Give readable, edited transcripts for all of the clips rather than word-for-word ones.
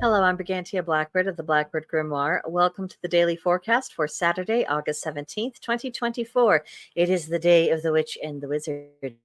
Hello, I'm Brigantia Blackbird of the Blackbird Grimoire. Welcome to the daily forecast for Saturday, August 17th, 2024. It is the day of the witch and the wizard. It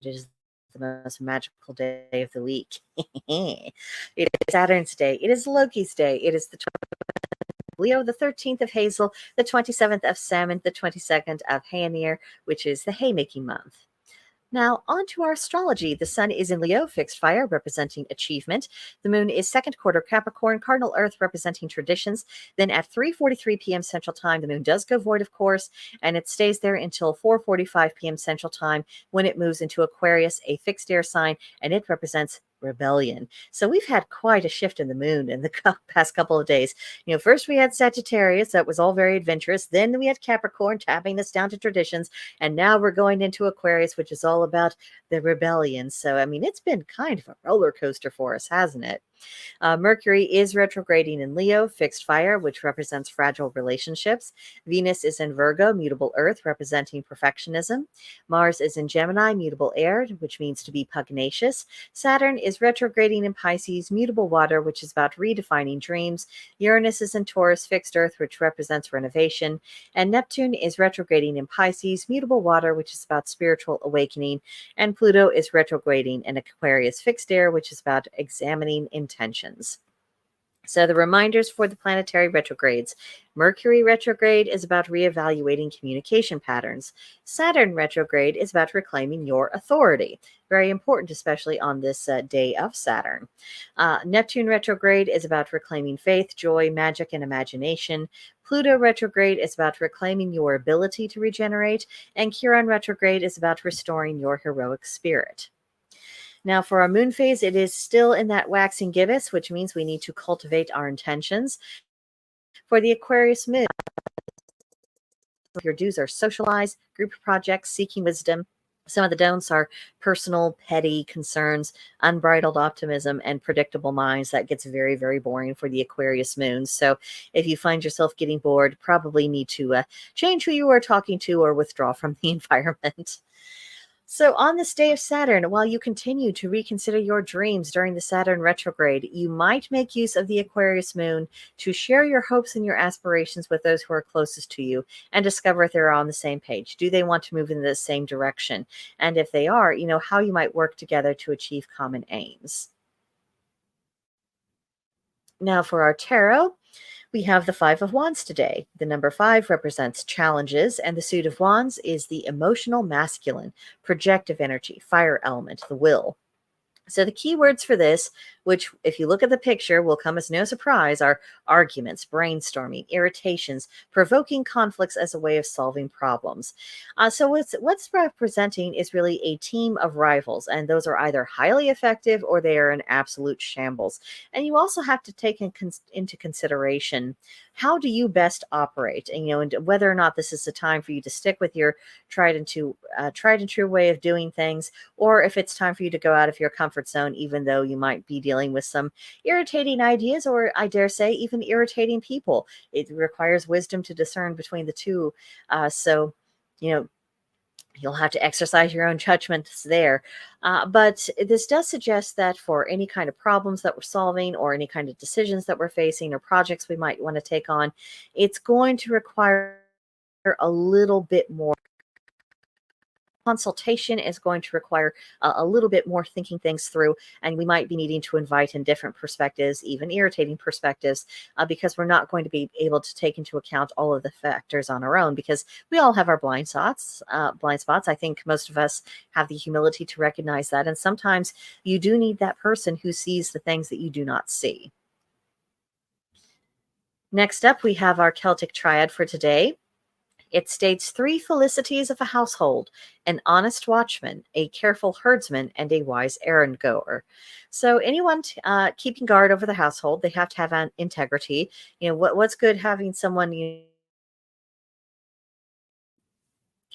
is the most magical day of the week. It is Saturn's day. It is Loki's day. It is the 20th of Leo, the 13th of Hazel, the 27th of Salmon, the 22nd of Hanir, which is the haymaking month. Now, on to our astrology. The sun is in Leo, fixed fire, representing achievement. The moon is second quarter Capricorn, cardinal earth, representing traditions. Then at 3:43 p.m. Central Time, the moon does go void, of course, and it stays there until 4:45 p.m. Central Time when it moves into Aquarius, a fixed air sign, and it represents rebellion. So we've had quite a shift in the moon in the past couple of days. First we had Sagittarius, that was all very adventurous. Then we had Capricorn tapping us down to traditions. And now we're going into Aquarius, which is all about the rebellion. So, it's been kind of a roller coaster for us, hasn't it? Mercury is retrograding in Leo, fixed fire, which represents fragile relationships. Venus is in Virgo, mutable earth, representing perfectionism. Mars is in Gemini, mutable air, which means to be pugnacious. Saturn is retrograding in Pisces, mutable water, which is about redefining dreams. Uranus is in Taurus, fixed earth, which represents renovation. And Neptune is retrograding in Pisces, mutable water, which is about spiritual awakening. And Pluto is retrograding in Aquarius, fixed air, which is about examining intentions. So the reminders for the planetary retrogrades. Mercury retrograde is about reevaluating communication patterns. Saturn retrograde is about reclaiming your authority. Very important, especially on this day of Saturn. Neptune retrograde is about reclaiming faith, joy, magic, and imagination. Pluto retrograde is about reclaiming your ability to regenerate. And Chiron retrograde is about restoring your heroic spirit. Now, for our moon phase, it is still in that waxing gibbous, which means we need to cultivate our intentions. For the Aquarius moon, your do's are socialize, group projects, seeking wisdom. Some of the don'ts are personal, petty concerns, unbridled optimism, and predictable minds. That gets very, very boring for the Aquarius moon. So if you find yourself getting bored, probably need to change who you are talking to or withdraw from the environment. So on this day of Saturn, while you continue to reconsider your dreams during the Saturn retrograde, you might make use of the Aquarius moon to share your hopes and your aspirations with those who are closest to you and discover if they're on the same page. Do they want to move in the same direction? And if they are, how you might work together to achieve common aims. Now for our tarot. We have the Five of Wands today. The number 5 represents challenges, and the suit of Wands is the emotional masculine, projective energy, fire element, the will. So the key words for this, which if you look at the picture will come as no surprise, are arguments, brainstorming, irritations, provoking conflicts as a way of solving problems. So what's representing is really a team of rivals, and those are either highly effective or they are an absolute shambles. And you also have to take into consideration how do you best operate, and whether or not this is the time for you to stick with your tried and true way of doing things, or if it's time for you to go out of your comfort zone, even though you might be dealing with some irritating ideas, or I dare say even irritating people. It requires wisdom to discern between the two. So you'll have to exercise your own judgments there. But this does suggest that for any kind of problems that we're solving, or any kind of decisions that we're facing, or projects we might want to take on, it's going to require a little bit more consultation, is going to require a little bit more thinking things through, and we might be needing to invite in different perspectives, even irritating perspectives, because we're not going to be able to take into account all of the factors on our own, because we all have our blind spots. I think most of us have the humility to recognize that, and sometimes you do need that person who sees the things that you do not see. Next up, we have our Celtic triad for today. It states 3 felicities of a household: an honest watchman, a careful herdsman, and a wise errand goer. So anyone keeping guard over the household, they have to have an integrity. What's good having someone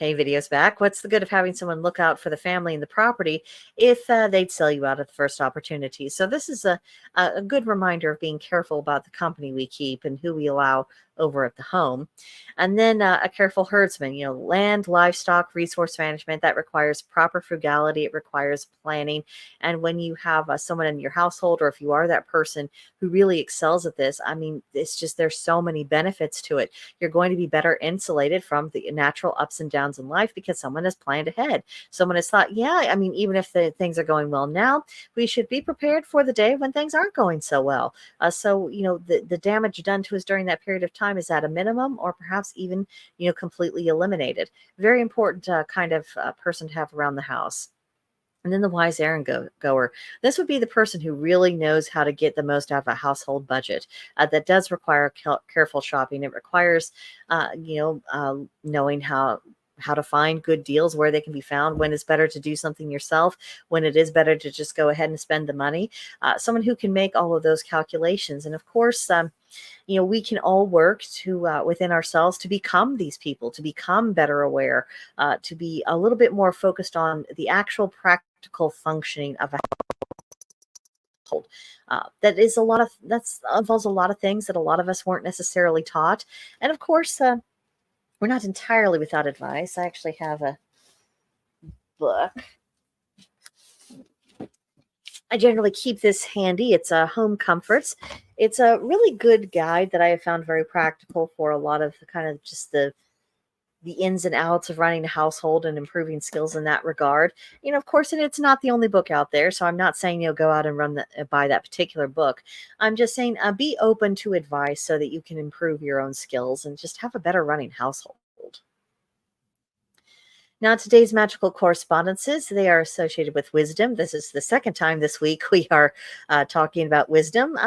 Okay, videos back. What's the good of having someone look out for the family and the property if they'd sell you out at the first opportunity? So this is a good reminder of being careful about the company we keep and who we allow over at the home. And then a careful herdsman, land, livestock, resource management, that requires proper frugality. It requires planning. And when you have someone in your household, or if you are that person who really excels at this, I mean, it's just, there's so many benefits to it. You're going to be better insulated from the natural ups and downs in life because someone has planned ahead. Someone has thought, yeah, I mean, even if the things are going well now, we should be prepared for the day when things aren't going so well. So, the damage done to us during that period of time is at a minimum, or perhaps even, completely eliminated. Very important kind of person to have around the house. And then the wise errand goer. This would be the person who really knows how to get the most out of a household budget. That does require careful shopping. It requires, knowing how to find good deals, where they can be found, when it's better to do something yourself, when it is better to just go ahead and spend the money. Someone who can make all of those calculations. And of course, we can all work to within ourselves to become these people, to become better aware, to be a little bit more focused on the actual practical functioning of a household. That involves a lot of things that a lot of us weren't necessarily taught. And of course, we're not entirely without advice. I actually have a book. I generally keep this handy. It's a Home Comforts. It's a really good guide that I have found very practical for a lot of the kind of just the ins and outs of running a household and improving skills in that regard. Of course, and it's not the only book out there, so I'm not saying go out and buy that particular book. I'm just saying be open to advice so that you can improve your own skills and just have a better running household. Now, today's magical correspondences, they are associated with wisdom. This is the second time this week we are talking about wisdom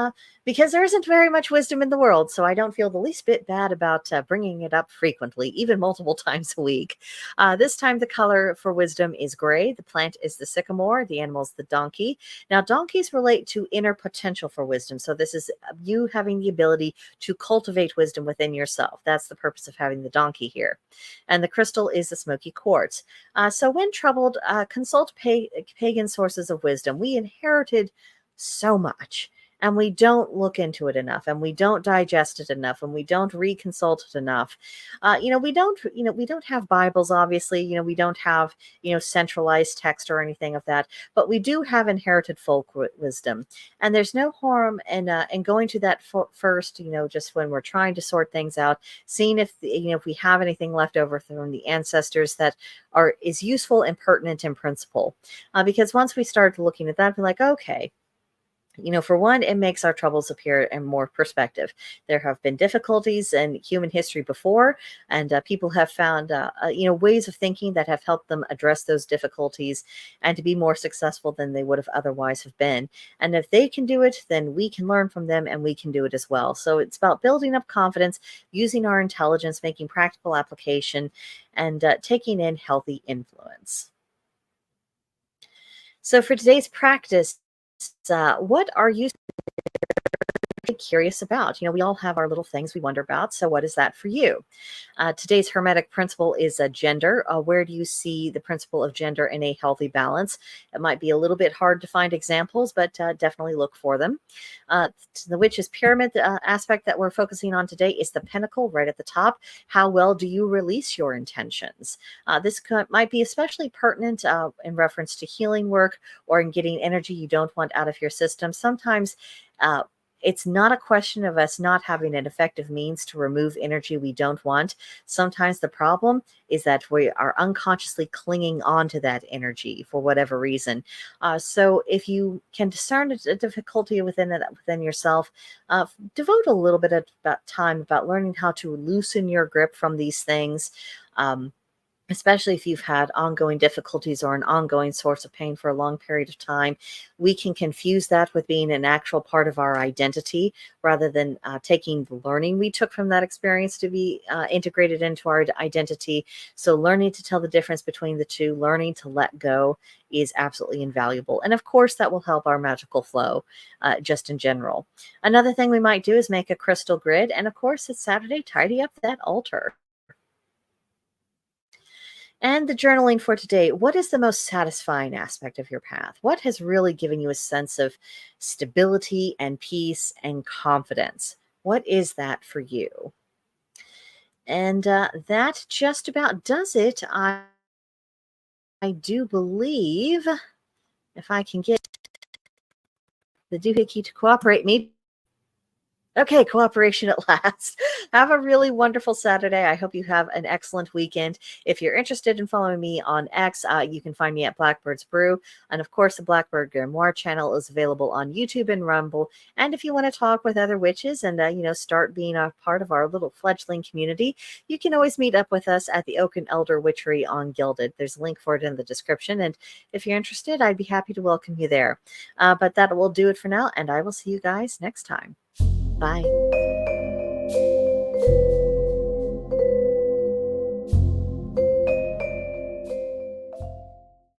because there isn't very much wisdom in the world. So I don't feel the least bit bad about bringing it up frequently, even multiple times a week. This time, the color for wisdom is gray. The plant is the sycamore. The animal is the donkey. Now, donkeys relate to inner potential for wisdom. So this is you having the ability to cultivate wisdom within yourself. That's the purpose of having the donkey here. And the crystal is the smoky quartz. So when troubled, consult pagan sources of wisdom. We inherited so much, and we don't look into it enough, and we don't digest it enough, and we don't reconsult it enough. We don't have Bibles, obviously. We don't have centralized text or anything of that, but we do have inherited folk wisdom, and there's no harm in going to that first. Just when we're trying to sort things out, seeing if we have anything left over from the ancestors that is useful and pertinent in principle, because once we start looking at that, we're like, okay. For one, it makes our troubles appear in more perspective. There have been difficulties in human history before, and people have found, ways of thinking that have helped them address those difficulties and to be more successful than they would have otherwise have been. And if they can do it, then we can learn from them and we can do it as well. So it's about building up confidence, using our intelligence, making practical application, and taking in healthy influence. So for today's practice, what are you curious about? We all have our little things we wonder about. So what is that for you? Today's Hermetic principle is gender. Where do you see the principle of gender in a healthy balance? It might be a little bit hard to find examples, but definitely look for them. The Witch's Pyramid aspect that we're focusing on today is the Pentacle right at the top. How well do you release your intentions? This might be especially pertinent in reference to healing work or in getting energy you don't want out of your system. Sometimes it's not a question of us not having an effective means to remove energy we don't want. Sometimes the problem is that we are unconsciously clinging on to that energy for whatever reason. So if you can discern a difficulty within yourself, devote a little bit of time about learning how to loosen your grip from these things. Especially if you've had ongoing difficulties or an ongoing source of pain for a long period of time. We can confuse that with being an actual part of our identity rather than taking the learning we took from that experience to be integrated into our identity. So learning to tell the difference between the two, learning to let go, is absolutely invaluable. And of course, that will help our magical flow just in general. Another thing we might do is make a crystal grid. And of course, it's Saturday, tidy up that altar. And the journaling for today, what is the most satisfying aspect of your path? What has really given you a sense of stability and peace and confidence? What is that for you? And that just about does it. I do believe, if I can get the doohickey to cooperate me. Okay, cooperation at last. Have a really wonderful Saturday. I hope you have an excellent weekend. If you're interested in following me on X, you can find me at Blackbird's Brew. And of course, the Blackbird Grimoire channel is available on YouTube and Rumble. And if you want to talk with other witches and, start being a part of our little fledgling community, you can always meet up with us at the Oak and Elder Witchery on Gilded. There's a link for it in the description. And if you're interested, I'd be happy to welcome you there. But that will do it for now. And I will see you guys next time. Bye.